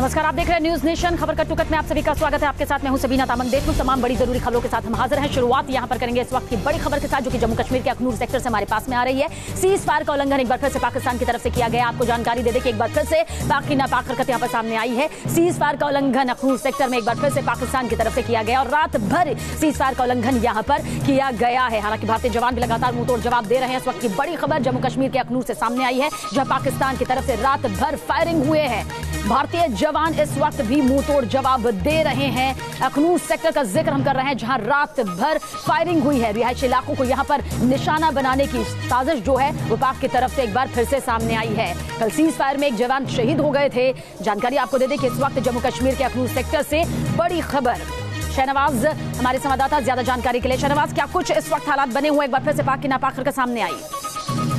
नमस्कार, आप देख रहे हैं न्यूज नेशन। खबर का टुकट में आप सभी का स्वागत है। आपके साथ मैं हूं सबीना तामंग। देखो तमाम बड़ी जरूरी खबरों के साथ हम हाजिर हैं। शुरुआत यहां पर करेंगे इस वक्त की बड़ी खबर के साथ, जो कि जम्मू कश्मीर के अखनूर सेक्टर से हमारे पास में आ रही है। सीज फायर का उल्लंघन एक बार फिर से पाकिस्तान की तरफ से किया गया। आपको जानकारी दे दें कि एक बार फिर से पाक की नापाक हरकत यहां पर सामने आई है। सीज फायर का उल्लंघन अखनूर सेक्टर में एक बार फिर से पाकिस्तान की तरफ से किया गया और रात भर सीज फायर का उल्लंघन यहां पर किया गया है। हालांकि भारतीय जवान भी लगातार मुंहतोड़ जवाब दे रहे हैं। इस वक्त की बड़ी खबर जम्मू कश्मीर के अखनूर से सामने आई है, जहां पाकिस्तान की तरफ से रात भर फायरिंग हुए हैं। भारतीय जवान इस वक्त भी मुंहतोड़ जवाब दे रहे हैं। अखनूर सेक्टर का जिक्र हम कर रहे हैं, जहां रात भर फायरिंग हुई है। रिहायशी इलाकों को यहां पर निशाना बनाने की साजिश जो है वो पाक की तरफ से एक बार फिर से सामने आई है। कल सीज फायर में एक जवान शहीद हो गए थे। जानकारी आपको दे दें कि इस वक्त जम्मू कश्मीर के अखनूर सेक्टर से बड़ी खबर। शहनवाज हमारे संवाददाता ज्यादा जानकारी के लिए। शहनवाज, क्या कुछ इस वक्त हालात बने हुए एक बार फिर से पाक की नापाक हरकत सामने आई?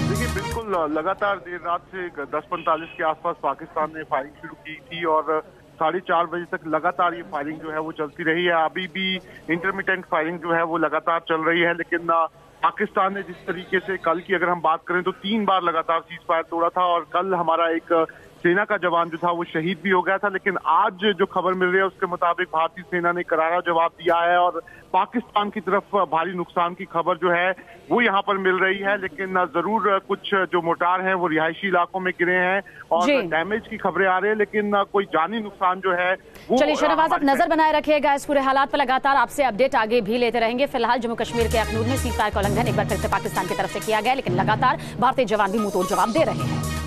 देखिए, बिल्कुल लगातार देर रात से 10:45 के आसपास पाकिस्तान ने फायरिंग शुरू की थी और 4:30 बजे तक लगातार ये फायरिंग जो है वो चलती रही है। अभी भी इंटरमिटेंट फायरिंग जो है वो लगातार चल रही है, लेकिन पाकिस्तान ने जिस तरीके से कल की अगर हम बात करें तो 3 बार लगातार सीज फायर तोड़ा था और कल हमारा एक सेना का जवान जो था वो शहीद भी हो गया था। लेकिन आज जो खबर मिल रही है उसके मुताबिक भारतीय सेना ने करारा जवाब दिया है और पाकिस्तान की तरफ भारी नुकसान की खबर जो है वो यहाँ पर मिल रही है। लेकिन जरूर कुछ जो मोर्टार हैं वो रिहायशी इलाकों में गिरे हैं और डैमेज की खबरें आ रही है, लेकिन कोई जानी नुकसान जो है वो। चलिए शहनवाज, आप नजर बनाए रखिएगा इस पूरे हालात पर। लगातार आपसे अपडेट आगे भी लेते रहेंगे। फिलहाल जम्मू कश्मीर के अखनूर में सीज फायर का उल्लंघन एक बार फिर से पाकिस्तान की तरफ से किया गया, लेकिन लगातार भारतीय जवान भी मुंहतोड़ जवाब दे रहे हैं।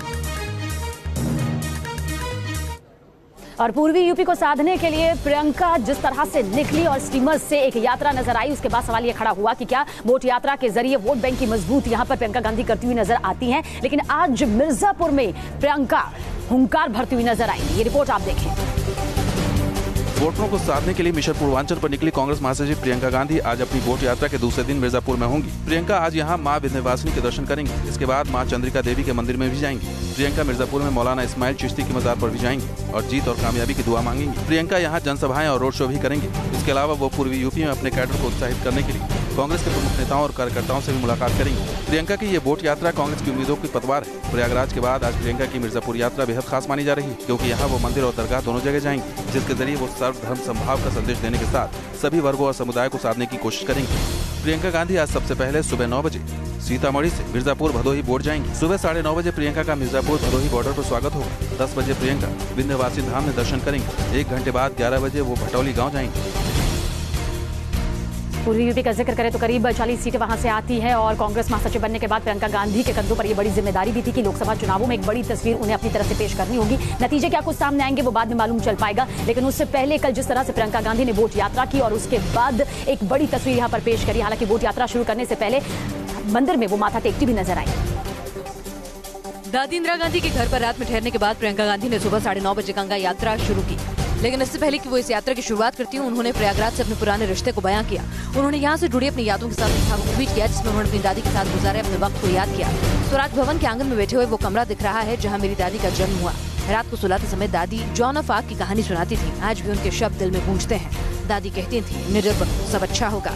और पूर्वी यूपी को साधने के लिए प्रियंका जिस तरह से निकली और स्टीमर से एक यात्रा नजर आई, उसके बाद सवाल ये खड़ा हुआ कि क्या वोट यात्रा के जरिए वोट बैंक की मजबूत यहां पर प्रियंका गांधी करती हुई नजर आती हैं। लेकिन आज मिर्जापुर में प्रियंका हुंकार भरती हुई नजर आई। ये रिपोर्ट आप देखें। वोटरों को साधने के लिए मिशन पूर्वांचल पर निकली कांग्रेस महासचिव प्रियंका गांधी आज अपनी वोट यात्रा के दूसरे दिन मिर्जापुर में होंगी। प्रियंका आज यहां मां विंध्यवासिनी के दर्शन करेंगी। इसके बाद मां चंद्रिका देवी के मंदिर में भी जाएंगी। प्रियंका मिर्जापुर में मौलाना इस्माइल चिश्ती की मजार पर भी जाएंगी और जीत और कामयाबी की दुआ मांगेंगी। प्रियंका यहां जनसभाएं और रोड शो भी करेंगी। इसके अलावा वो पूर्वी यूपी में अपने कैडर को उत्साहित करने के लिए कांग्रेस के प्रमुख नेताओं और कार्यकर्ताओं से भी मुलाकात करेंगी। प्रियंका की ये वोट यात्रा कांग्रेस की उम्मीदों की पतवार है। प्रयागराज के बाद आज प्रियंका की मिर्जापुर यात्रा बेहद खास मानी जा रही है, क्योंकि यहाँ वो मंदिर और दरगाह दोनों जगह जाएंगी, जिसके जरिए वो सर्वधर्म समभाव का संदेश देने के साथ सभी वर्गों और समुदाय को साधने की कोशिश करेंगी। प्रियंका गांधी आज सबसे पहले सुबह 9 बजे सीतामढ़ी से मिर्जापुर भदोही बोर्ड जाएंगी। सुबह 9:30 बजे प्रियंका का मिर्जापुर भदोही बॉर्डर पर स्वागत होगा। 10 बजे प्रियंका विंध्यवासिनी धाम में दर्शन करेंगे। 1 घंटे बाद 11 बजे वो भटौली गाँव जाएंगे। पूर्वी यूपी का जिक्र करें तो करीब 40 सीटें वहां से आती हैं और कांग्रेस महासचिव बनने के बाद प्रियंका गांधी के कंधों पर ये बड़ी जिम्मेदारी भी थी कि लोकसभा चुनावों में एक बड़ी तस्वीर उन्हें अपनी तरफ से पेश करनी होगी। नतीजे क्या कुछ सामने आएंगे वो बाद में मालूम चल पाएगा, लेकिन उससे पहले कल जिस तरह से प्रियंका गांधी ने वोट यात्रा की और उसके बाद एक बड़ी तस्वीर यहाँ पर पेश करी। हालांकि वोट यात्रा शुरू करने से पहले मंदिर में वो माथा टेकती भी नजर आई। दादी इंदिरा गांधी के घर पर रात में ठहरने के बाद प्रियंका गांधी ने सुबह 9:30 बजे गंगा यात्रा शुरू की। लेकिन इससे पहले कि वो इस यात्रा की शुरुआत करती हूँ, उन्होंने प्रयागराज से अपने पुराने रिश्ते को बयां किया। उन्होंने यहाँ से जुड़ी अपनी यादों के साथ ट्वीट किया, जिसमें उन्होंने अपनी दादी के साथ गुजारे अपने वक्त को याद किया। स्वराज भवन के आंगन में बैठे हुए वो कमरा दिख रहा है जहाँ मेरी दादी का जन्म हुआ। रात को सुलाते समय दादी जॉन ऑफ आर्क की कहानी सुनाती थी। आज भी उनके शब्द दिल में गूंजते हैं। दादी कहती थी, निडर बनो, सब अच्छा होगा।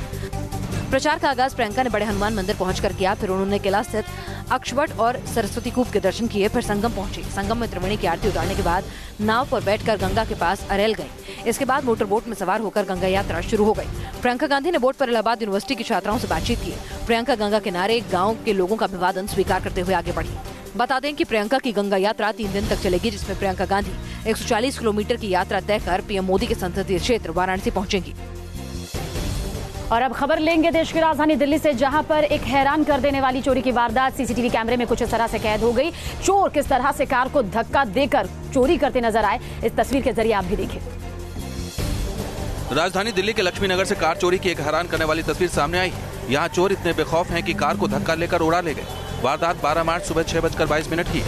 प्रचार का आगाज प्रियंका ने बड़े हनुमान मंदिर पहुंचकर किया। फिर उन्होंने किला स्थित अक्षवट और सरस्वती कूप के दर्शन किए। फिर संगम पहुंची। संगम में त्रिवेणी की आरती उतारने के बाद नाव पर बैठकर गंगा के पास अरेल गई। इसके बाद मोटर बोट में सवार होकर गंगा यात्रा शुरू हो गई। प्रियंका गांधी ने बोट पर इलाहाबाद यूनिवर्सिटी की छात्राओं से बातचीत की। प्रियंका गंगा किनारे गाँव के लोगों का अभिवादन स्वीकार करते हुए आगे बढ़ी। बता दें कि प्रियंका की गंगा यात्रा 3 दिन तक चलेगी, जिसमें प्रियंका गांधी 140 किलोमीटर की यात्रा तय कर पीएम मोदी के संसदीय क्षेत्र वाराणसी पहुंचेंगी। और अब खबर लेंगे देश की राजधानी दिल्ली से, जहां पर एक हैरान कर देने वाली चोरी की वारदात सीसीटीवी कैमरे में कुछ इस तरह से कैद हो गई। चोर किस तरह से कार को धक्का देकर चोरी करते नजर आए, इस तस्वीर के जरिए आप भी देखें। राजधानी दिल्ली के लक्ष्मी नगर से कार चोरी की एक हैरान करने वाली तस्वीर सामने आई। यहाँ चोर इतने बेखौफ हैं कि कार को धक्का लेकर उड़ा ले गए। वारदात 12 मार्च सुबह 6:22 की।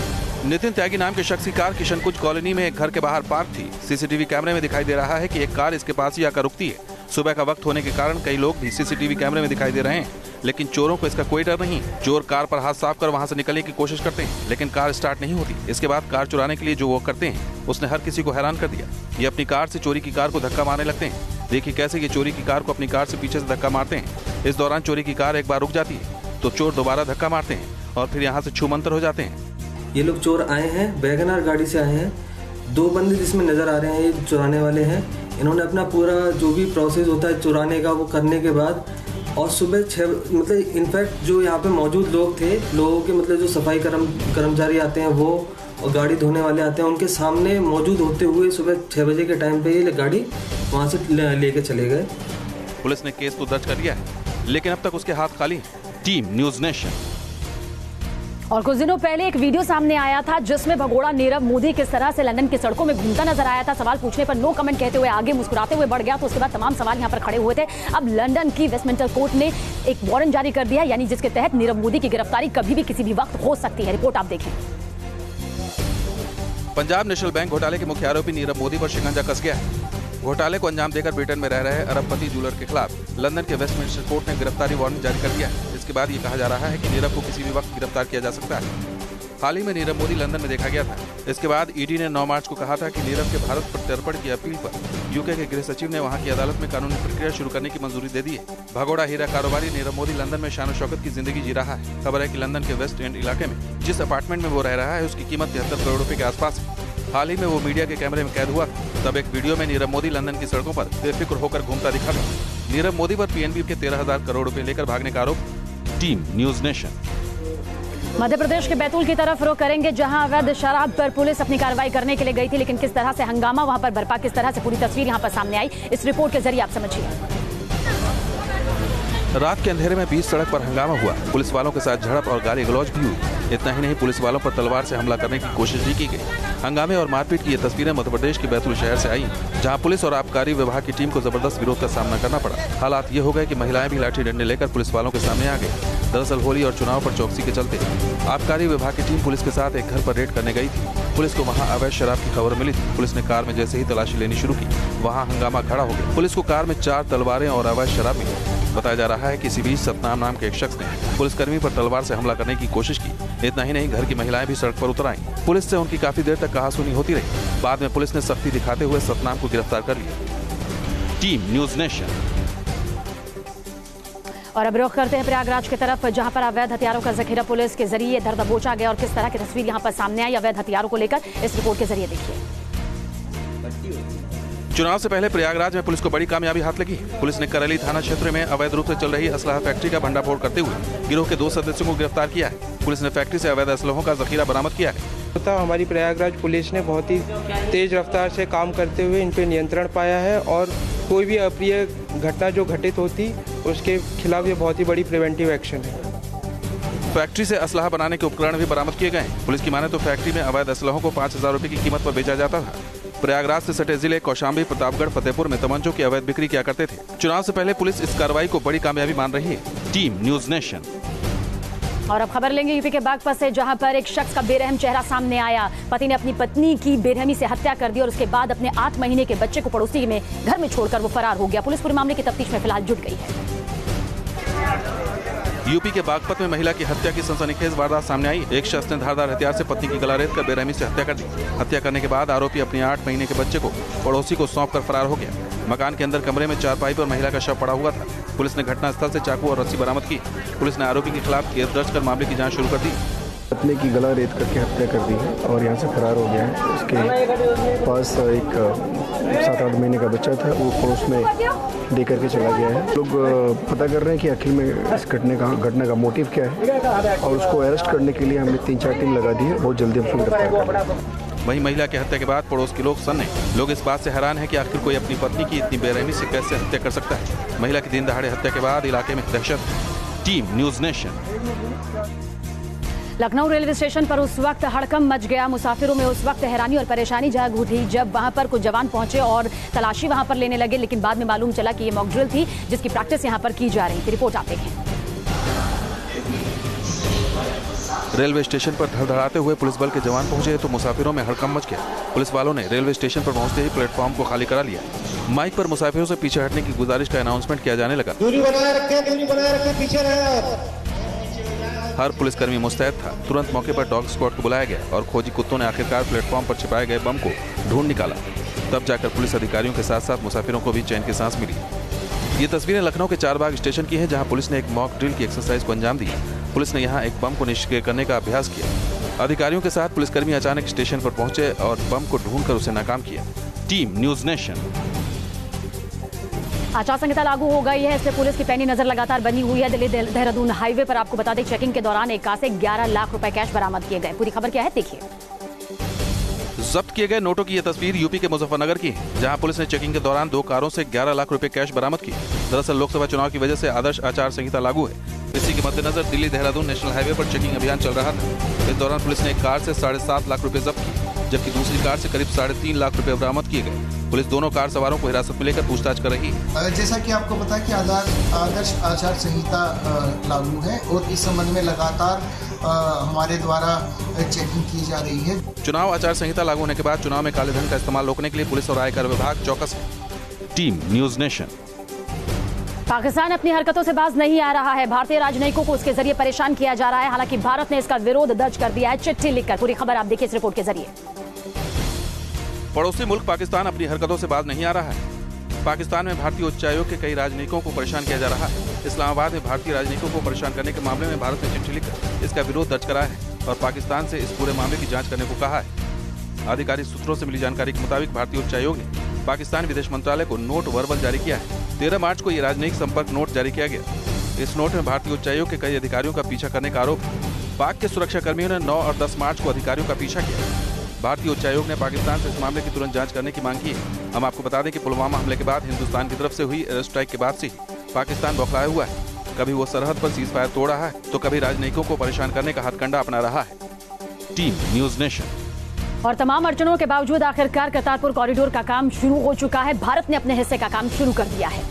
नितिन त्यागी नाम के शख्स की कार किशनकुंज कॉलोनी में एक घर के बाहर पार्क थी। सीसीटीवी कैमरे में दिखाई दे रहा है कि एक कार इसके पास ही आकर रुकती है। सुबह का वक्त होने के कारण कई लोग भी सीसीटीवी कैमरे में दिखाई दे रहे हैं, लेकिन चोरों को इसका कोई डर नहीं। चोर कार पर हाथ साफ कर वहां से निकलने की कोशिश करते हैं, लेकिन कार स्टार्ट नहीं होती। इसके बाद कार चुराने के लिए जो वो करते हैं उसने हर किसी को हैरान कर दिया। ये अपनी कार से चोरी की कार को धक्का मारने लगते हैं। देखिए कैसे ये चोरी की कार को अपनी कार से पीछे से धक्का मारते हैं। इस दौरान चोरी की कार एक बार रुक जाती है तो चोर दोबारा धक्का मारते हैं और फिर यहाँ से छूमंतर हो जाते हैं। ये लोग चोर आए हैं, वैगनआर गाड़ी से आए हैं 2 बंदे जिसमें नज़र आ रहे हैं, ये चुराने वाले हैं। इन्होंने अपना पूरा जो भी प्रोसेस होता है चुराने का वो करने के बाद और सुबह 6 मतलब इनफैक्ट जो यहाँ पे मौजूद लोग थे, लोगों के मतलब जो सफाई कर्मचारी आते हैं वो और गाड़ी धोने वाले आते हैं, उनके सामने मौजूद होते हुए सुबह 6 बजे के टाइम पे ये गाड़ी वहाँ से लेके चले गए। पुलिस ने केस तो दर्ज कर लिया है, लेकिन अब तक उसके हाथ खाली हैं। Team News nation. और कुछ दिनों पहले एक वीडियो सामने आया था जिसमें भगोड़ा नीरव मोदी किस तरह से लंदन की सड़कों में घूमता नजर आया था। सवाल पूछने पर नो कमेंट कहते हुए आगे मुस्कुराते हुए बढ़ गया। तो उसके बाद तमाम सवाल यहाँ पर खड़े हुए थे। अब लंदन की वेस्टमिंस्टर कोर्ट ने एक वारंट जारी कर दिया, यानी जिसके तहत नीरव मोदी की गिरफ्तारी कभी भी किसी भी वक्त हो सकती है। रिपोर्ट आप देखें। पंजाब नेशनल बैंक घोटाले के मुख्य आरोपी नीरव मोदी पर शिकंजा कस गया है। घोटाले को अंजाम देकर ब्रिटेन में रह रहे अरबपति जूलर के खिलाफ लंदन के वेस्टमिंस्टर कोर्ट ने गिरफ्तारी वारंट जारी कर दिया है। इसके बाद ये कहा जा रहा है कि नीरव को किसी भी वक्त गिरफ्तार किया जा सकता है। हाल ही में नीरव मोदी लंदन में देखा गया था। इसके बाद ईडी ने 9 मार्च को कहा था कि नीरव के भारत प्रत्यर्पण की अपील पर यूके के गृह सचिव ने वहां की अदालत में कानूनी प्रक्रिया शुरू करने की मंजूरी दे दी है। भगोड़ा हीरा कारोबारी नीरव मोदी लंदन में शान शौकत की जिंदगी जी रहा है। खबर है कि लंदन के वेस्ट एंड इलाके में जिस अपार्टमेंट में वो रह रहा है उसकी कीमत 73 करोड़ रुपए के आसपास है। हाल ही में वो मीडिया के कैमरे में कैद हुआ था। तब एक वीडियो में नीरव मोदी लंदन की सड़कों पर बेफिक्र होकर घूमता दिखा था। नीरव मोदी पर पीएनबी के 13,000 करोड़ रुपए लेकर भागने का आरोप। Team News Nation. Madhya Pradesh के बैतूल की तरफ रुख करेंगे, जहां अवैध शराब पर पुलिस अपनी कार्रवाई करने के लिए गई थी, लेकिन किस तरह से हंगामा वहां पर बरपा, किस तरह से पूरी तस्वीर यहां पर सामने आई, इस रिपोर्ट के जरिए आप समझिए। रात के अंधेरे में बीच सड़क पर हंगामा हुआ। पुलिस वालों के साथ झड़प और गाली गलौज भी हुई। इतना ही नहीं, पुलिस वालों पर तलवार से हमला करने की कोशिश भी की गई। हंगामे और मारपीट की ये तस्वीरें मध्य प्रदेश के बैतूल शहर से आई, जहां पुलिस और आबकारी विभाग की टीम को जबरदस्त विरोध का सामना करना पड़ा। हालात ये हो गए कि महिलाएं भी लाठी डंडे लेकर पुलिस वालों के सामने आ गई। दरअसल होली और चुनाव पर चौकसी के चलते आबकारी विभाग की टीम पुलिस के साथ एक घर पर रेड करने गई थी। पुलिस को वहां अवैध शराब की खबर मिली थी। पुलिस ने कार में जैसे ही तलाशी लेनी शुरू की, वहां हंगामा खड़ा हो गया। पुलिस को कार में 4 तलवारें और अवैध शराब मिली। बताया जा रहा है कि इसी बीच सतनाम नाम के एक शख्स ने पुलिसकर्मी पर तलवार से हमला करने की कोशिश की। इतना ही नहीं, घर की महिलाएं भी सड़क पर उतर आईं। पुलिस से उनकी काफी देर तक कहासुनी होती रही। बाद में पुलिस ने सख्ती दिखाते हुए सतनाम को गिरफ्तार कर लिया। Team News nation. और अब रुख करते हैं प्रयागराज की तरफ, जहां पर अवैध हथियारों का जखीरा पुलिस के जरिए धर दबोचा गया। और किस तरह की तस्वीर यहां पर सामने आई अवैध हथियारों को लेकर, इस रिपोर्ट के जरिए देखिए। चुनाव से पहले प्रयागराज में पुलिस को बड़ी कामयाबी हाथ लगी। पुलिस ने करैली थाना क्षेत्र में अवैध रूप से चल रही असलहा फैक्ट्री का भंडाफोड़ करते हुए गिरोह के 2 सदस्यों को गिरफ्तार किया है। पुलिस ने फैक्ट्री से अवैध असलहों का जखीरा बरामद किया है। हमारी प्रयागराज पुलिस ने बहुत ही तेज रफ्तार से काम करते हुए इन पे नियंत्रण पाया है और कोई भी अप्रिय घटना जो घटित होती उसके खिलाफ ये बहुत ही बड़ी प्रिवेंटिव एक्शन है। फैक्ट्री से असलहा बनाने के उपकरण भी बरामद किए गए। पुलिस की माने तो फैक्ट्री में अवैध असलहों को 5,000 रुपए की कीमत पर बेचा जाता था। प्रयागराज से सटे जिले कौशाम्बी, प्रतापगढ़, फतेहपुर में तमंचों की अवैध बिक्री किया करते थे। चुनाव से पहले पुलिस इस कार्रवाई को बड़ी कामयाबी मान रही है। Team News nation. और अब खबर लेंगे यूपी के बागपत से, जहां पर एक शख्स का बेरहम चेहरा सामने आया। पति ने अपनी पत्नी की बेरहमी से हत्या कर दी और उसके बाद अपने 8 महीने के बच्चे को पड़ोसी में घर में छोड़कर वो फरार हो गया। पुलिस पूरे मामले की तफ्तीश में फिलहाल जुट गई है। यूपी के बागपत में महिला की हत्या की सनसनीखेज वारदात सामने आई। एक शख्स ने धारदार हथियार से पत्नी की गला रेत कर बेरहमी से हत्या कर दी। हत्या करने के बाद आरोपी अपने 8 महीने के बच्चे को पड़ोसी को सौंप कर फरार हो गया। मकान के अंदर कमरे में चारपाई पर महिला का शव पड़ा हुआ था। पुलिस ने घटनास्थल से चाकू और रस्सी बरामद की। पुलिस ने आरोपी के खिलाफ केस दर्ज कर मामले की जाँच शुरू कर दी। पत्नी की गला रेत करके हत्या कर दी है और यहाँ से फरार हो गया है। उसके पास एक 7-8 महीने का बच्चा था, वो पड़ोस में दे करके चला गया है। लोग पता कर रहे हैं कि आखिर में इस घटना का मोटिव क्या है और उसको अरेस्ट करने के लिए हमने 3-4 टीम लगा दी है। बहुत जल्दी हम उसको गिरफ्तार करेंगे। वहीं महिला की हत्या के बाद पड़ोस के लोग सन्ने। लोग इस बात से हैरान हैं कि आखिर कोई अपनी पत्नी की इतनी बेरहमी से कैसे हत्या कर सकता है। महिला की दिन दहाड़े हत्या के बाद इलाके में दहशत। Team News nation. Lucknow railway station पर उस वक्त हड़कंप मच गया। मुसाफिरों में उस वक्त हैरानी और परेशानी जाग उठी जब वहां पर कुछ जवान पहुंचे और तलाशी वहां पर लेने लगे, लेकिन बाद में मालूम चला कि ये मॉक ड्रिल थी जिसकी प्रैक्टिस यहां पर की जा रही थी। रिपोर्ट आप देखें। रेलवे स्टेशन पर धड़धड़ाते हुए पुलिस बल के जवान पहुंचे तो मुसाफिरों में हड़कंप मच गया। पुलिस वालों ने रेलवे स्टेशन पर पहुंचते ही प्लेटफॉर्म को खाली करा लिया। माइक पर मुसाफिरों से पीछे हटने की गुजारिश का अनाउंसमेंट किया जाने लगा। दूरी बनाए रखें, पीछे रहे। हर पुलिसकर्मी मुस्तैद था। तुरंत मौके पर डॉग स्क्वाड को बुलाया गया और खोजी कुत्तों ने आखिरकार प्लेटफॉर्म पर छिपाए गए बम को ढूंढ निकाला। तब जाकर पुलिस अधिकारियों के साथ साथ मुसाफिरों को भी चैन की सांस मिली। ये तस्वीरें लखनऊ के चारबाग स्टेशन की हैं, जहां पुलिस ने एक मॉक ड्रिल की एक्सरसाइज को अंजाम दिया। पुलिस ने यहां एक बम को निष्क्रिय करने का अभ्यास किया। अधिकारियों के साथ पुलिसकर्मी अचानक स्टेशन पर पहुंचे और बम को ढूंढकर उसे नाकाम किया। Team news nation. आचार संहिता लागू हो गई है, इसलिए पुलिस की पैनी नजर लगातार बनी हुई है। दिल्ली देहरादून हाईवे पर आपको बता दें, चेकिंग के दौरान एक कार से 11 लाख रुपए कैश बरामद किए गए। पूरी खबर क्या है देखिए। जब्त किए गए नोटों की यह तस्वीर यूपी के मुजफ्फरनगर की है, जहां पुलिस ने चेकिंग के दौरान 2 कारों से 11 लाख रुपए कैश बरामद की। दरअसल लोकसभा चुनाव की वजह से आदर्श आचार संहिता लागू है। इसी के मद्देनजर दिल्ली देहरादून नेशनल हाईवे पर चेकिंग अभियान चल रहा था। इस दौरान पुलिस ने एक कार से 7.5 लाख रुपए जब्त की, जबकि दूसरी कार से करीब 3.5 लाख रुपए बरामद किए गए। पुलिस दोनों कार सवारों को हिरासत में लेकर पूछताछ कर रही है। जैसा कि आपको पता है कि आदर्श आचार संहिता लागू है और इस संबंध में लगातार हमारे द्वारा चेकिंग की जा रही है। चुनाव आचार संहिता लागू होने के बाद चुनाव में काले धन का इस्तेमाल रोकने के लिए पुलिस और आयकर विभाग चौकस है। Team news nation. पाकिस्तान अपनी हरकतों से बाज नहीं आ रहा है। भारतीय राजनयिकों को उसके जरिए परेशान किया जा रहा है। हालांकि भारत ने इसका विरोध दर्ज कर दिया है चिट्ठी लिखकर। पूरी खबर आप देखिए इस रिपोर्ट के जरिए। पड़ोसी मुल्क पाकिस्तान अपनी हरकतों से बाज नहीं आ रहा है। पाकिस्तान में भारतीय उच्चायोग के कई राजनयिकों को परेशान किया जा रहा है। इस्लामाबाद में भारतीय राजनयिकों को परेशान करने के मामले में भारत ने चिट्ठी लिखकर इसका विरोध दर्ज कराया है और पाकिस्तान से इस पूरे मामले की जांच करने को कहा है। आधिकारिक सूत्रों से मिली जानकारी के मुताबिक भारतीय उच्चायोग ने पाकिस्तान विदेश मंत्रालय को नोट वर्बल जारी किया है। 13 मार्च को ये राजनयिक संपर्क नोट जारी किया गया। इस नोट में भारतीय उच्चायोग के कई अधिकारियों का पीछा करने का आरोप है। पाक के सुरक्षा कर्मियों ने 9 और 10 मार्च को अधिकारियों का पीछा किया। भारतीय उच्चायोग ने पाकिस्तान से इस मामले की तुरंत जांच करने की मांग की है। हम आपको बता दें कि पुलवामा हमले के बाद हिंदुस्तान की तरफ से हुई एयर स्ट्राइक के बाद से ही पाकिस्तान बौखलाया हुआ है। कभी वो सरहद पर सीज फायर तोड़ रहा है तो कभी राजनयिकों को परेशान करने का हथकंडा अपना रहा है। Team news nation. और तमाम अड़चनों के बावजूद आखिरकार करतारपुर कॉरिडोर का काम शुरू हो चुका है। भारत ने अपने हिस्से का काम शुरू कर दिया है।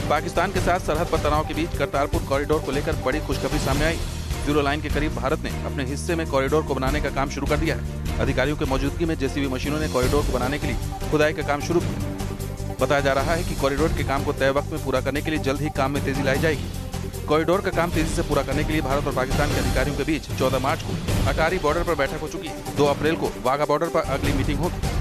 पाकिस्तान के साथ सरहद पर तनाव के बीच करतारपुर कॉरिडोर को लेकर बड़ी खुशखबरी सामने आई। 0 लाइन के करीब भारत ने अपने हिस्से में कॉरिडोर को बनाने का काम शुरू कर दिया है। अधिकारियों की मौजूदगी में जेसीबी मशीनों ने कॉरिडोर को बनाने के लिए खुदाई का काम शुरू किया। बताया जा रहा है कि कॉरिडोर के काम को तय वक्त में पूरा करने के लिए जल्द ही काम में तेजी लाई जाएगी। कॉरिडोर का काम तेजी से पूरा करने के लिए भारत और पाकिस्तान के अधिकारियों के बीच 14 मार्च को अटारी बॉर्डर पर बैठक हो चुकी है। 2 अप्रैल को वाघा बॉर्डर पर अगली मीटिंग होगी।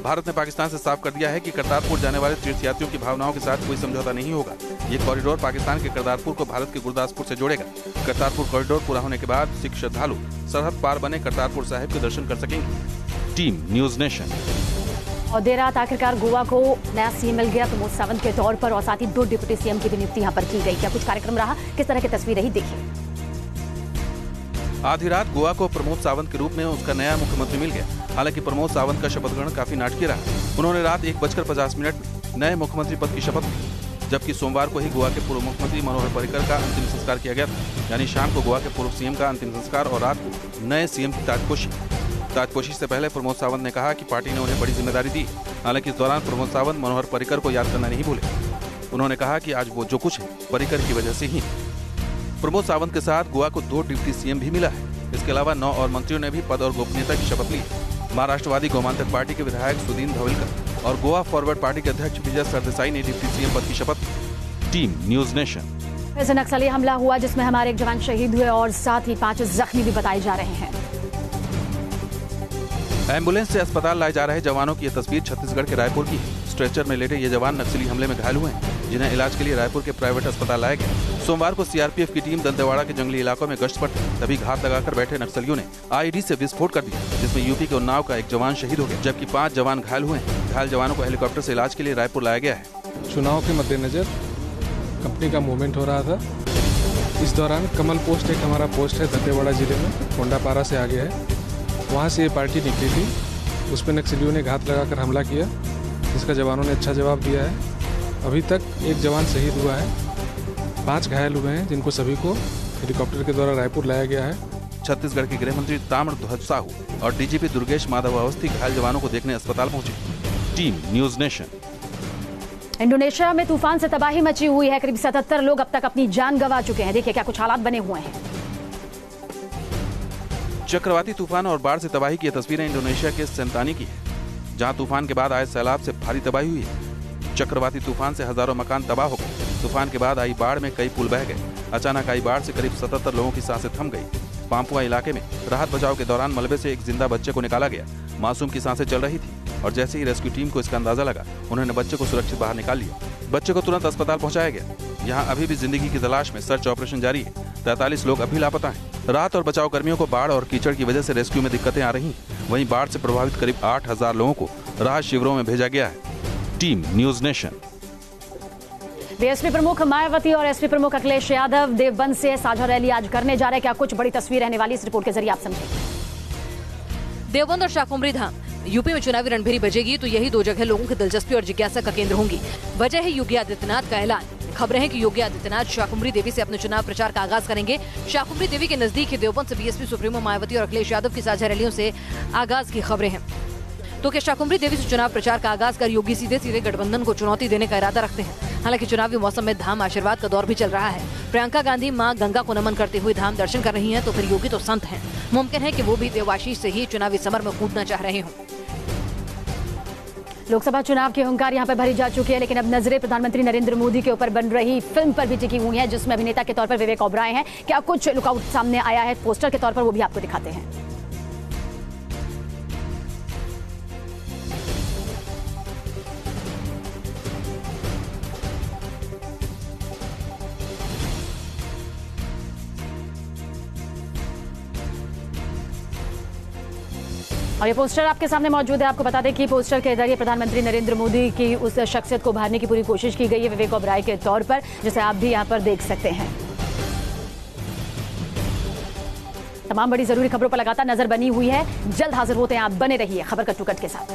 भारत ने पाकिस्तान से साफ कर दिया है कि करतारपुर जाने वाले तीर्थयात्रियों की भावनाओं के साथ कोई समझौता नहीं होगा। ये कॉरिडोर पाकिस्तान के करतारपुर को भारत के गुरदासपुर से जोड़ेगा। करतारपुर कॉरिडोर पूरा होने के बाद सिख श्रद्धालु सरहद पार बने करतारपुर साहिब के दर्शन कर सकेंगे। Team news nation. और देर रात आखिरकार गोवा को नया सीएम मिल गया प्रमोद सावंत के तौर पर, और साथ ही 2 डिप्टी सीएम की भी नियुक्ति यहाँ पर की गई। क्या कुछ कार्यक्रम रहा, किस तरह की तस्वीर रही, देखिए। आधी रात गोवा को प्रमोद सावंत के रूप में उसका नया मुख्यमंत्री मिल गया। हालांकि प्रमोद सावंत का शपथ ग्रहण काफी नाटकीय रहा। उन्होंने रात 1:50 में नए मुख्यमंत्री पद की शपथ ली, जबकि सोमवार को ही गोवा के पूर्व मुख्यमंत्री मनोहर पर्रिकर का अंतिम संस्कार किया गया था। यानी शाम को गोवा के पूर्व सीएम का अंतिम संस्कार और रात को नए सीएम की ताजपोशी से पहले प्रमोद सावंत ने कहा कि पार्टी ने उन्हें बड़ी जिम्मेदारी दी। हालांकि इस दौरान प्रमोद सावंत मनोहर पर्रिकर को याद करना नहीं भूले। उन्होंने कहा कि आज वो जो कुछ है पर्रिकर की वजह से ही। प्रमोद सावंत के साथ गोवा को 2 डिप्टी सीएम भी मिला है। इसके अलावा 9 और मंत्रियों ने भी पद और गोपनीयता की शपथ ली। महाराष्ट्रवादी गोमांतक पार्टी के विधायक सुदीन धवलकर और गोवा फॉरवर्ड पार्टी के अध्यक्ष विजय सरदेसाई ने डिप्टी सीएम पद की शपथ ली। Team news nation. ऐसे नक्सली हमला हुआ जिसमें हमारे एक जवान शहीद हुए और साथ ही 5 जख्मी भी बताए जा रहे हैं। एम्बुलेंस से अस्पताल लाए जा रहे जवानों की यह तस्वीर छत्तीसगढ़ के रायपुर की है। स्ट्रेचर में लेटे ये जवान नक्सली हमले में घायल हुए हैं, जिन्हें इलाज के लिए रायपुर के प्राइवेट अस्पताल लाया गया। सोमवार को सीआरपीएफ की टीम दंतेवाड़ा के जंगली इलाकों में गश्त पर थी, तभी घात लगाकर बैठे नक्सलियों ने आईईडी से विस्फोट कर दिया, जिसमें यूपी के उन्नाव का एक जवान शहीद हो गया, जबकि 5 जवान घायल हुए हैं। घायल जवानों को हेलीकॉप्टर से इलाज के लिए रायपुर लाया गया है। चुनाव के मद्देनजर कंपनी का मूवमेंट हो रहा था। इस दौरान कमल पोस्ट एक हमारा पोस्ट है दंतेवाड़ा जिले में, कोंडापारा से आगे है। वहाँ से ये पार्टी निकली थी, उस पर नक्सलियों ने घात लगाकर हमला किया, जिसका जवानों ने अच्छा जवाब दिया है। अभी तक एक जवान शहीद हुआ है, 5 घायल हुए हैं, जिनको सभी को हेलीकॉप्टर के द्वारा रायपुर लाया गया है। छत्तीसगढ़ के गृह मंत्री ताम्रध्वज साहू और डीजीपी दुर्गेश माधव अवस्थी घायल जवानों को देखने अस्पताल पहुंचे। Team news nation. इंडोनेशिया में तूफान से तबाही मची हुई है। करीब 77 लोग अब तक अपनी जान गंवा चुके हैं। देखिए क्या कुछ हालात बने हुए हैं। चक्रवाती तूफान और बाढ़ से तबाही की तस्वीरें इंडोनेशिया के सेंतानी की है, जहां तूफान के बाद आए सैलाब से भारी तबाही हुई है। चक्रवाती तूफान से हजारों मकान तबाह हो गए। तूफान के बाद आई बाढ़ में कई पुल बह गए। अचानक आई बाढ़ से करीब 77 लोगों की सांसें थम गई। पाम्पुआ इलाके में राहत बचाव के दौरान मलबे से एक जिंदा बच्चे को निकाला गया। मासूम की सांसें चल रही थी और जैसे ही रेस्क्यू टीम को इसका अंदाजा लगा, उन्होंने बच्चे को सुरक्षित बाहर निकाल लिया। बच्चे को तुरंत अस्पताल पहुंचाया गया। यहाँ अभी भी जिंदगी की तलाश में सर्च ऑपरेशन जारी है। 43 लोग अभी लापता हैं। राहत और बचाव कर्मियों को बाढ़ और कीचड़ की वजह से रेस्क्यू में दिक्कतें आ रही। वहीं बाढ़ से प्रभावित करीब 8,000 लोगों को राहत शिविरों में भेजा गया है। Team news nation. बीएसपी प्रमुख मायावती और एसपी प्रमुख अखिलेश यादव देवबंद से साझा रैली आज करने जा रहे हैं। क्या कुछ बड़ी तस्वीर रहने वाली, इस रिपोर्ट के जरिए आप समझेंगे। देवबंद और शाकुंभरी धाम यूपी में चुनावी रणभेरी बजेगी तो यही दो जगह लोगों की दिलचस्पी और जिज्ञासा का केंद्र होंगी। वजह है योगी आदित्यनाथ का ऐलान। खबरें हैं कि योगी आदित्यनाथ शाकुंभरी देवी से अपने चुनाव प्रचार का आगाज करेंगे। शाकुंभरी देवी के नजदीक ही देवबंद से बीएसपी सुप्रीमो मायावती और अखिलेश यादव की साझा रैलियों से आगाज की खबरें हैं। तो क्या शाकुंभरी देवी से चुनाव प्रचार का आगाज कर योगी सीधे सीधे गठबंधन को चुनौती देने का इरादा रखते हैं? हालांकि चुनावी मौसम में धाम आशीर्वाद का दौर भी चल रहा है। प्रियंका गांधी मां गंगा को नमन करते हुए धाम दर्शन कर रही हैं, तो फिर योगी तो संत हैं। मुमकिन है कि वो भी देवाशीष से ही चुनावी समर में कूदना चाह रहे हों। लोकसभा चुनाव की हुंकार यहां पर भरी जा चुकी है, लेकिन अब नजरें प्रधानमंत्री नरेंद्र मोदी के ऊपर बन रही फिल्म पर भी टिकी हुई है, जिसमें अभिनेता के तौर पर विवेक ओबराय हैं। क्या कुछ लुकआउट सामने आया है पोस्टर के तौर पर, वो भी आपको दिखाते हैं। और ये पोस्टर आपके सामने मौजूद है। आपको बता दें कि पोस्टर के जरिए प्रधानमंत्री नरेंद्र मोदी की उस शख्सियत को उभारने की पूरी कोशिश की गई है विवेक ओबराय के तौर पर, जिसे आप भी यहां पर देख सकते हैं। तमाम बड़ी जरूरी खबरों पर लगातार नजर बनी हुई है। जल्द हाजिर होते हैं, आप बने रहिए खबर कट टू कट के साथ।